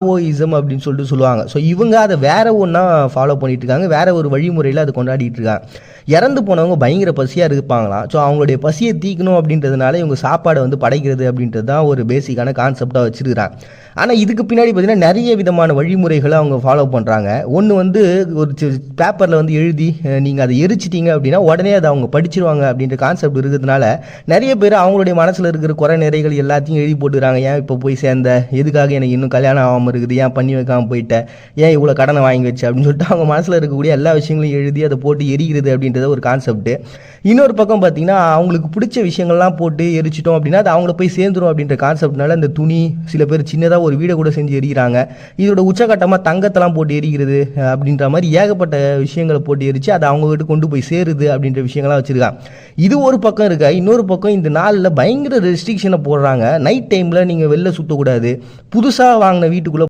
ஓயிசம் அப்படின்னு சொல்லிட்டு சொல்லுவாங்க. ஸோ இவங்க அதை வேற ஒன்றா ஃபாலோ பண்ணிட்டு இருக்காங்க, வேற ஒரு வழிமுறையில் அதை கொண்டாடிட்டு இருக்காங்க. இறந்து போனவங்க பயங்கர பசியாக இருப்பாங்களாம். ஸோ அவங்களுடைய பசியை தீக்கணும் அப்படின்றதுனால இவங்க சாப்பாடை வந்து படைக்கிறது அப்படின்றது தான் ஒரு பேசிக்கான கான்செப்டாக வச்சுருக்கிறாங்க. ஆனால் இதுக்கு பின்னாடி பார்த்தீங்கன்னா நிறைய விதமான வழிமுறைகளை அவங்க ஃபாலோ பண்ணுறாங்க. ஒன்று வந்து ஒரு பேப்பரில் வந்து எழுதி நீங்கள் அதை எரிச்சிட்டிங்க அப்படின்னா உடனே அதை அவங்க படிச்சிருவாங்க அப்படின்ற கான்செப்ட் இருக்கிறதுனால நிறைய பேர் அவங்களுடைய மனசில் இருக்கிற குறை நிறைகள் எல்லாத்தையும் எழுதி போட்டுக்கிறாங்க. ஏன் இப்போ போய் சேர்ந்த, எதுக்காக எனக்கு இன்னும் கல்யாணம் ஆகாமல் இருக்குது, ஏன் பண்ணி வைக்காமல் போயிட்டேன், ஏன் இவ்வளோ கடனை வாங்கி வச்சு அப்படின்னு சொல்லிட்டு அவங்க மனசில் இருக்கக்கூடிய எல்லா விஷயங்களையும் எழுதி அதை போட்டு எரிகிறது அப்படின்றது ஒரு கான்செப்ட். இன்னொரு பக்கம் பார்த்தீங்கன்னா அவங்களுக்கு பிடிச்ச விஷயங்கள்லாம் போட்டு எரிச்சிட்டோம் அப்படின்னா அது அவங்கள போய் சேர்ந்துரும் அப்படின்ற கான்செப்ட்னால இந்த துணி, சில பேர் சின்னதாக ஒரு வீடை கூட செஞ்சு எரிகிறாங்க. இதோட உச்சகட்டமாக தங்கத்தெல்லாம் போட்டு எரிகிறது அப்படின்ற மாதிரி ஏகப்பட்ட விஷயங்களை போட்டு எரிச்சு அதை அவங்க கிட்ட கொண்டு போய் சேருது அப்படின்ற விஷயங்கள்லாம் வச்சிருக்காங்க. இது ஒரு பக்கம் இருக்கா. இன்னொரு பக்கம் இந்த நாளில் பயங்கர ரெஸ்ட்ரிக்ஷனை போடுறாங்க. நைட் டைமில் நீங்கள் வெளில சுற்றக்கூடாது, புதுசாக வாங்கின வீட்டுக்குள்ளே